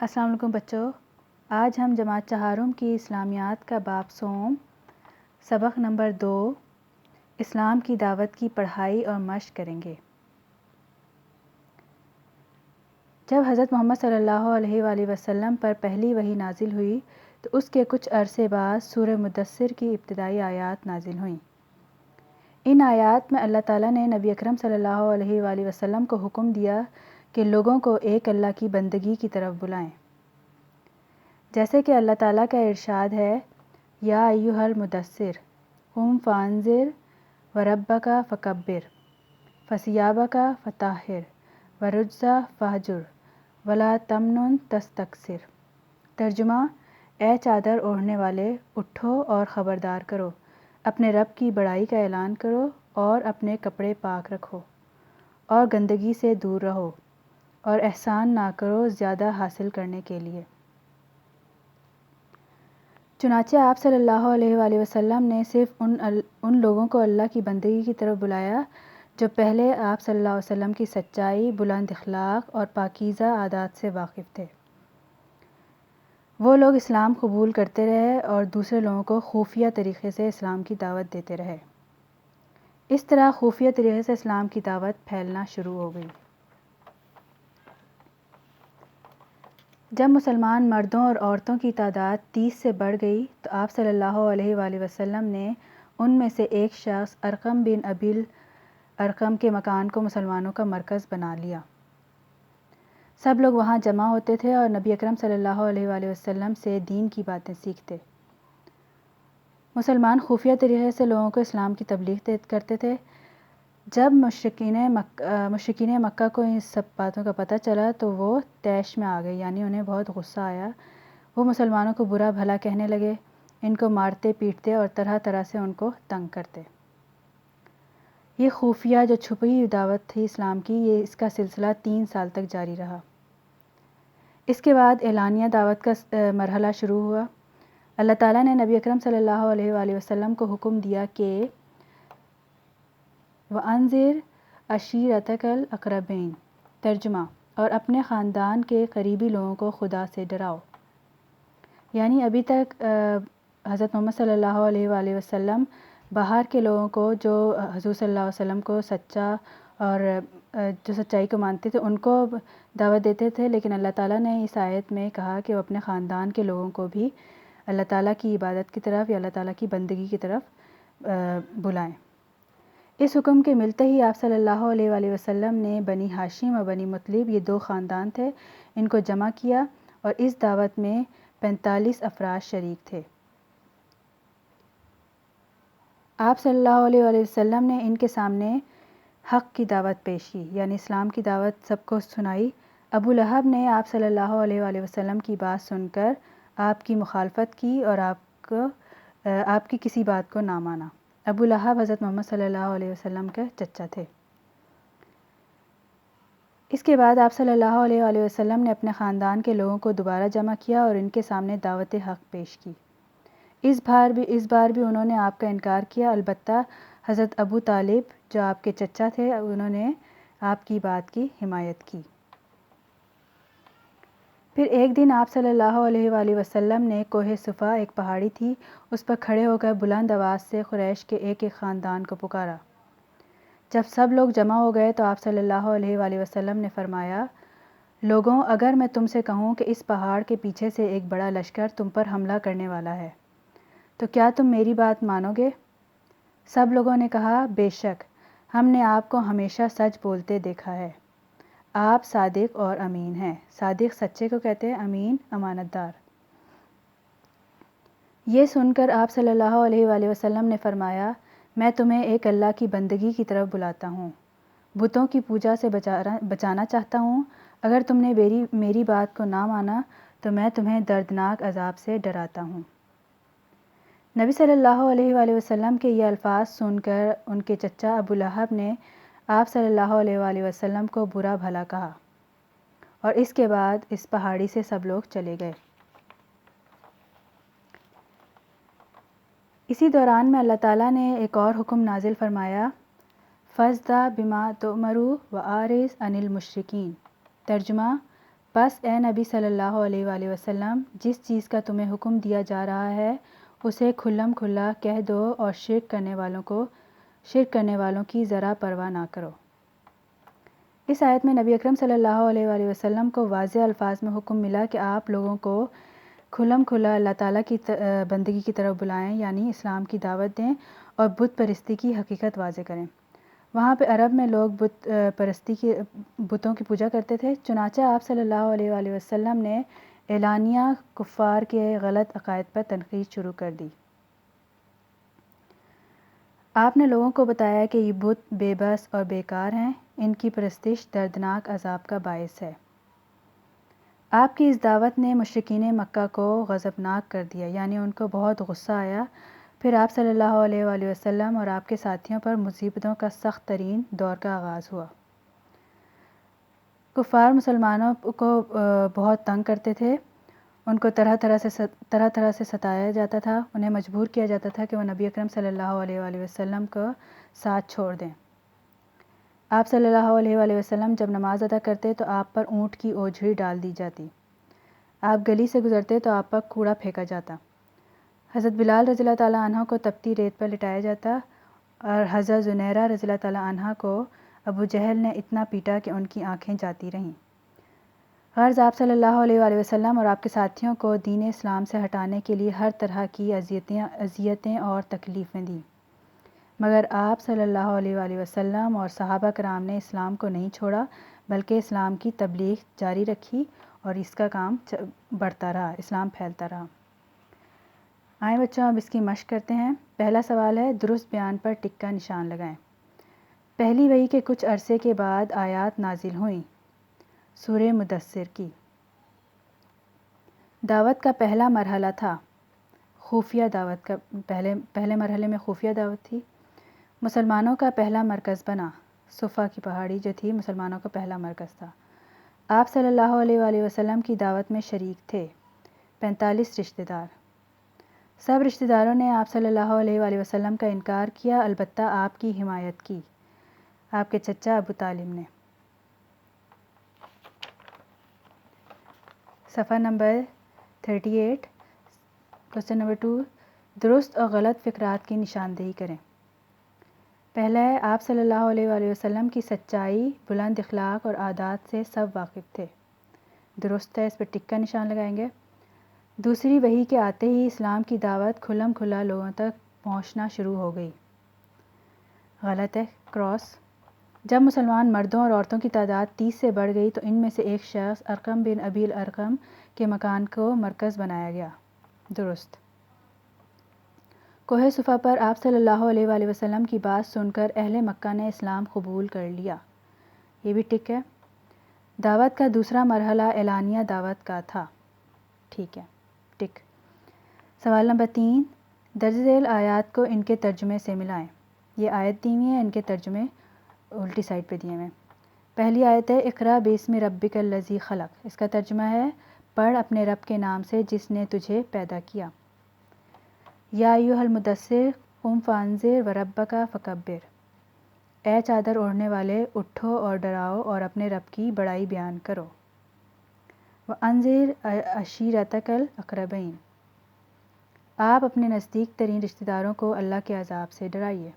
السلام علیکم بچوں، آج ہم جماعت چہارم کی اسلامیات کا باب سوم سبق نمبر 2 اسلام کی دعوت کی پڑھائی اور مشق کریں گے۔ جب حضرت محمد صلی اللہ علیہ وآلہ وسلم پر پہلی وحی نازل ہوئی تو اس کے کچھ عرصے بعد سورہ مدثر کی ابتدائی آیات نازل ہوئیں۔ ان آیات میں اللہ تعالیٰ نے نبی اکرم صلی اللہ علیہ وآلہ وسلم کو حکم دیا کہ لوگوں کو ایک اللہ کی بندگی کی طرف بلائیں، جیسے کہ اللہ تعالیٰ کا ارشاد ہے، یا ایھا المدثر قم فانذر وربک فکبر وثیابک فطہر والرجز فہجر ولا تمنن تستکثر۔ ترجمہ: اے چادر اوڑھنے والے، اٹھو اور خبردار کرو، اپنے رب کی بڑائی کا اعلان کرو اور اپنے کپڑے پاک رکھو اور گندگی سے دور رہو اور احسان نہ کرو زیادہ حاصل کرنے کے لیے۔ چنانچہ آپ صلی اللہ علیہ وآلہ وسلم نے صرف ان لوگوں کو اللہ کی بندگی کی طرف بلایا جو پہلے آپ صلی اللہ علیہ وسلم کی سچائی، بلند اخلاق اور پاکیزہ عادات سے واقف تھے۔ وہ لوگ اسلام قبول کرتے رہے اور دوسرے لوگوں کو خفیہ طریقے سے اسلام کی دعوت دیتے رہے۔ اس طرح خفیہ طریقے سے اسلام کی دعوت پھیلنا شروع ہو گئی۔ جب مسلمان مردوں اور عورتوں کی تعداد 30 سے بڑھ گئی تو آپ صلی اللہ علیہ وآلہ وسلم نے ان میں سے ایک شخص ارقم بن ابی الارقم کے مکان کو مسلمانوں کا مرکز بنا لیا۔ سب لوگ وہاں جمع ہوتے تھے اور نبی اکرم صلی اللہ علیہ وآلہ وسلم سے دین کی باتیں سیکھتے۔ مسلمان خفیہ طریقے سے لوگوں کو اسلام کی تبلیغ کرتے تھے۔ جب مشرکین مکہ کو ان سب باتوں کا پتہ چلا تو وہ طیش میں آ گئے، یعنی انہیں بہت غصہ آیا۔ وہ مسلمانوں کو برا بھلا کہنے لگے، ان کو مارتے پیٹتے اور طرح طرح سے ان کو تنگ کرتے۔ یہ خفیہ جو چھپی ہوئی دعوت تھی اسلام کی، اس کا سلسلہ 3 سال تک جاری رہا۔ اس کے بعد اعلانیہ دعوت کا مرحلہ شروع ہوا۔ اللہ تعالیٰ نے نبی اکرم صلی اللہ علیہ وآلہ وسلم کو حکم دیا کہ وَأَنذِرْ عَشِيرَتَكَ الْأَقْرَبِينَ۔ ترجمہ: اور اپنے خاندان کے قریبی لوگوں کو خدا سے ڈراؤ۔ یعنی ابھی تک حضرت محمد صلی اللہ علیہ وآلہ وسلم باہر کے لوگوں کو جو حضور صلی اللہ علیہ وسلم کو سچا اور جو سچائی کو مانتے تھے ان کو دعوت دیتے تھے، لیکن اللہ تعالیٰ نے اس آیت میں کہا کہ وہ اپنے خاندان کے لوگوں کو بھی اللہ تعالیٰ کی عبادت کی طرف یا اللہ تعالیٰ کی بندگی کی طرف بلائیں۔ اس حکم کے ملتے ہی آپ صلی اللہ علیہ وآلہ وسلم نے بنی ہاشم اور بنی مطلب، یہ 2 خاندان تھے، ان کو جمع کیا اور اس دعوت میں 45 افراد شریک تھے۔ آپ صلی اللہ علیہ وآلہ وسلم نے ان کے سامنے حق کی دعوت پیش کی، یعنی اسلام کی دعوت سب کو سنائی۔ ابو لہب نے آپ صلی اللہ علیہ وآلہ وسلم کی بات سن کر آپ کی مخالفت کی اور آپ کی کسی بات کو نہ مانا۔ ابو لہب حضرت محمد صلی اللہ علیہ وسلم کے چچا تھے۔ اس کے بعد آپ صلی اللہ علیہ وآلہ وسلم نے اپنے خاندان کے لوگوں کو دوبارہ جمع کیا اور ان کے سامنے دعوت حق پیش کی۔ اس بار بھی انہوں نے آپ کا انکار کیا، البتہ حضرت ابو طالب جو آپ کے چچا تھے انہوں نے آپ کی بات کی حمایت کی۔ پھر ایک دن آپ صلی اللہ علیہ وآلہ وسلم نے کوہ صفا، ایک پہاڑی تھی، اس پر کھڑے ہو کر بلند آواز سے قریش کے ایک ایک خاندان کو پکارا۔ جب سب لوگ جمع ہو گئے تو آپ صلی اللہ علیہ وآلہ وسلم نے فرمایا، لوگوں، اگر میں تم سے کہوں کہ اس پہاڑ کے پیچھے سے ایک بڑا لشکر تم پر حملہ کرنے والا ہے تو کیا تم میری بات مانو گے؟ سب لوگوں نے کہا، بے شک، ہم نے آپ کو ہمیشہ سچ بولتے دیکھا ہے، آپ صادق اور امین ہیں۔ صادق سچے کو کہتے ہیں، امین امانت دار۔ یہ سن کر آپ صلی اللہ علیہ وآلہ وسلم نے فرمایا، میں تمہیں ایک اللہ کی بندگی کی طرف بلاتا ہوں، بتوں کی پوجا سے بچانا چاہتا ہوں۔ اگر تم نے میری بات کو نہ مانا تو میں تمہیں دردناک عذاب سے ڈراتا ہوں۔ نبی صلی اللہ علیہ وآلہ وسلم کے یہ الفاظ سن کر ان کے چچا ابو لہب نے آپ صلی اللہ علیہ وآلہ وسلم کو برا بھلا کہا اور اس کے بعد اس پہاڑی سے سب لوگ چلے گئے۔ اسی دوران میں اللہ تعالیٰ نے ایک اور حکم نازل فرمایا، فَاصْدَعْ بِمَا تُؤْمَرُ وَأَعْرِضْ عَنِ الْمُشْرِكِينَ۔ ترجمہ: بس اے نبی صلی اللہ علیہ وآلہ وسلم، جس چیز کا تمہیں حکم دیا جا رہا ہے اسے کھلم کھلا کہہ دو اور شرک کرنے والوں کی ذرا پرواہ نہ کرو۔ اس آیت میں نبی اکرم صلی اللہ علیہ وآلہ وسلم کو واضح الفاظ میں حکم ملا کہ آپ لوگوں کو کھلم کھلا اللہ تعالیٰ کی بندگی کی طرف بلائیں، یعنی اسلام کی دعوت دیں اور بت پرستی کی حقیقت واضح کریں۔ وہاں پہ عرب میں لوگ بتوں کی پوجا کرتے تھے، چنانچہ آپ صلی اللہ علیہ وآلہ وسلم نے اعلانیہ کفار کے غلط عقائد پر تنقید شروع کر دی۔ آپ نے لوگوں کو بتایا کہ یہ بت بے بس اور بیکار ہیں، ان کی پرستش دردناک عذاب کا باعث ہے۔ آپ کی اس دعوت نے مشرکین مکہ کو غضبناک کر دیا، یعنی ان کو بہت غصہ آیا۔ پھر آپ صلی اللہ علیہ وآلہ وسلم اور آپ کے ساتھیوں پر مصیبتوں کا سخت ترین دور کا آغاز ہوا۔ کفار مسلمانوں کو بہت تنگ کرتے تھے، ان کو طرح طرح سے ستایا جاتا تھا، انہیں مجبور کیا جاتا تھا کہ وہ نبی اکرم صلی اللہ علیہ وآلہ وسلم کو ساتھ چھوڑ دیں۔ آپ صلی اللہ علیہ وآلہ وسلم جب نماز ادا کرتے تو آپ پر اونٹ کی اوجھڑی ڈال دی جاتی، آپ گلی سے گزرتے تو آپ پر کوڑا پھینکا جاتا، حضرت بلال رضی اللہ تعالیٰ عنہ کو تپتی ریت پر لٹایا جاتا اور حضرت زنیرہ رضی اللہ تعالیٰ عنہ کو ابو جہل نے اتنا پیٹا کہ ان کی آنکھیں جاتی رہیں۔ غرض آپ صلی اللہ علیہ وآلہ وسلم اور آپ کے ساتھیوں کو دین اسلام سے ہٹانے کے لیے ہر طرح کی اذیتیں اور تکلیفیں دیں، مگر آپ صلی اللہ علیہ وآلہ وسلم اور صحابہ کرام نے اسلام کو نہیں چھوڑا، بلکہ اسلام کی تبلیغ جاری رکھی اور اس کا کام بڑھتا رہا، اسلام پھیلتا رہا۔ آئیں بچوں اب اس کی مشق کرتے ہیں۔ پہلا سوال ہے، درست بیان پر ٹک کا نشان لگائیں۔ پہلی وحی کے کچھ عرصے کے بعد آیات نازل ہوئیں۔ سورہ مدثر کی دعوت کا پہلا مرحلہ تھا خفیہ دعوت کا، پہلے مرحلے میں خفیہ دعوت تھی۔ مسلمانوں کا پہلا مرکز بنا، صفا کی پہاڑی جو تھی مسلمانوں کا پہلا مرکز تھا۔ آپ صلی اللہ علیہ وآلہ وسلم کی دعوت میں شریک تھے 45 رشتہ دار۔ سب رشتہ داروں نے آپ صلی اللہ علیہ وآلہ وسلم کا انکار کیا، البتہ آپ کی حمایت کی آپ کے چچا ابو طالب نے۔ صفحہ نمبر 38، کوسچن نمبر 2، درست اور غلط فکرات کی نشاندہی کریں۔ پہلا ہے، آپ صلی اللہ علیہ وآلہ وسلم کی سچائی، بلند اخلاق اور عادات سے سب واقف تھے، درست ہے، اس پر ٹک کا نشان لگائیں گے۔ دوسری وحی کے آتے ہی اسلام کی دعوت کھلم کھلا لوگوں تک پہنچنا شروع ہو گئی، غلط ہے، کراس۔ جب مسلمان مردوں اور عورتوں کی تعداد 30 سے بڑھ گئی تو ان میں سے ایک شخص ارقم بن ابی الارقم کے مکان کو مرکز بنایا گیا، درست۔ کوہ صفا پر آپ صلی اللہ علیہ وآلہ وسلم کی بات سن کر اہل مکہ نے اسلام قبول کر لیا، یہ بھی ٹک ہے۔ دعوت کا دوسرا مرحلہ اعلانیہ دعوت کا تھا، ٹھیک ہے، ٹک۔ سوال نمبر 3، درج ذیل آیات کو ان کے ترجمے سے ملائیں۔ یہ آیت دی ہوئی ہے، ان کے ترجمے الٹی سائڈ پہ دیے ہوئے ہیں۔ پہلی آیت ہے، اقرا باسم ربک الذی خلق، اس کا ترجمہ ہے، پڑھ اپنے رب کے نام سے جس نے تجھے پیدا کیا۔ یا ایھا المدثر قم فانذر وربک فکبر، اے چادر اوڑھنے والے اٹھو اور ڈراؤ اور اپنے رب کی بڑائی بیان کرو۔ وانذر عشیرتک الاقربین، آپ اپنے نزدیک ترین رشتہ داروں کو اللہ کے عذاب سے ڈرائیے۔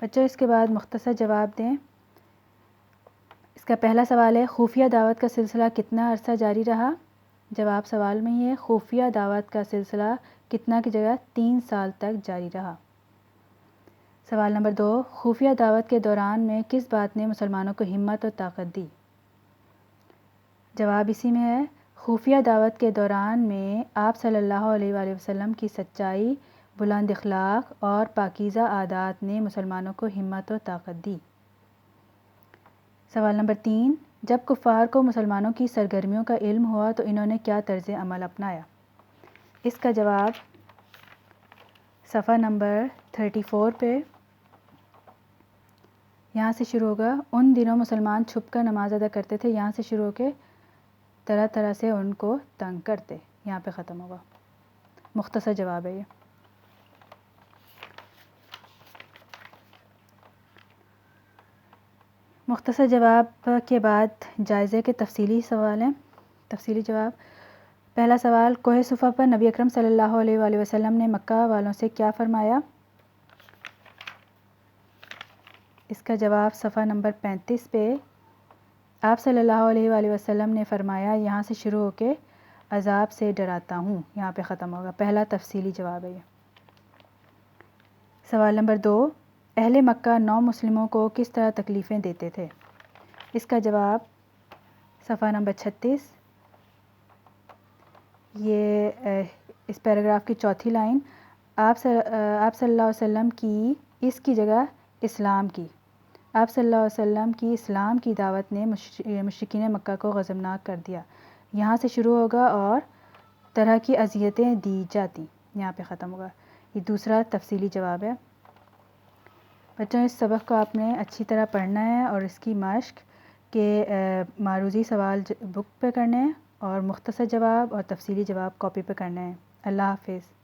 بچوں اس کے بعد مختصر جواب دیں۔ اس کا پہلا سوال ہے، خفیہ دعوت کا سلسلہ کتنا عرصہ جاری رہا؟ جواب سوال میں ہی ہے، خفیہ دعوت کا سلسلہ کتنا کی جگہ 3 سال تک جاری رہا۔ سوال نمبر 2، خفیہ دعوت کے دوران میں کس بات نے مسلمانوں کو ہمت اور طاقت دی؟ جواب اسی میں ہے، خفیہ دعوت کے دوران میں آپ صلی اللہ علیہ وآلہ وسلم کی سچائی، بلند اخلاق اور پاکیزہ عادات نے مسلمانوں کو ہمت اور طاقت دی۔ سوال نمبر 3، جب کفار کو مسلمانوں کی سرگرمیوں کا علم ہوا تو انہوں نے کیا طرز عمل اپنایا؟ اس کا جواب صفحہ نمبر 34 پہ، یہاں سے شروع ہوگا، ان دنوں مسلمان چھپ کر نماز ادا کرتے تھے، یہاں سے شروع ہو کے طرح طرح سے ان کو تنگ کرتے، یہاں پہ ختم ہوگا۔ مختصر جواب ہے یہ۔ مختصر جواب کے بعد جائزے کے تفصیلی سوال ہیں۔ تفصیلی جواب: پہلا سوال، کوہ صفا پر نبی اکرم صلی اللہ علیہ وآلہ وسلم نے مکہ والوں سے کیا فرمایا؟ اس کا جواب صفحہ نمبر 35 پہ آپ صلی اللہ علیہ وآلہ وسلم نے فرمایا، یہاں سے شروع ہو کے عذاب سے ڈراتا ہوں، یہاں پہ ختم ہوگا۔ پہلا تفصیلی جواب ہے یہ۔ سوال نمبر 2، اہل مکہ نو مسلموں کو کس طرح تکلیفیں دیتے تھے؟ اس کا جواب صفحہ نمبر 36، یہ اس پیراگراف کی چوتھی لائن، آپ صلی اللہ علیہ وسلم کی اس کی جگہ اسلام کی، آپ صلی اللہ علیہ وسلم کی اسلام کی دعوت نے مشرکین مکہ کو غضبناک کر دیا، یہاں سے شروع ہوگا اور طرح کی اذیتیں دی جاتی، یہاں پہ ختم ہوگا۔ یہ دوسرا تفصیلی جواب ہے۔ بچوں، اس سبق کو آپ نے اچھی طرح پڑھنا ہے اور اس کی مشق کے معروضی سوال بک پہ کرنے ہیں اور مختصر جواب اور تفصیلی جواب کاپی پہ کرنے ہیں۔ اللہ حافظ۔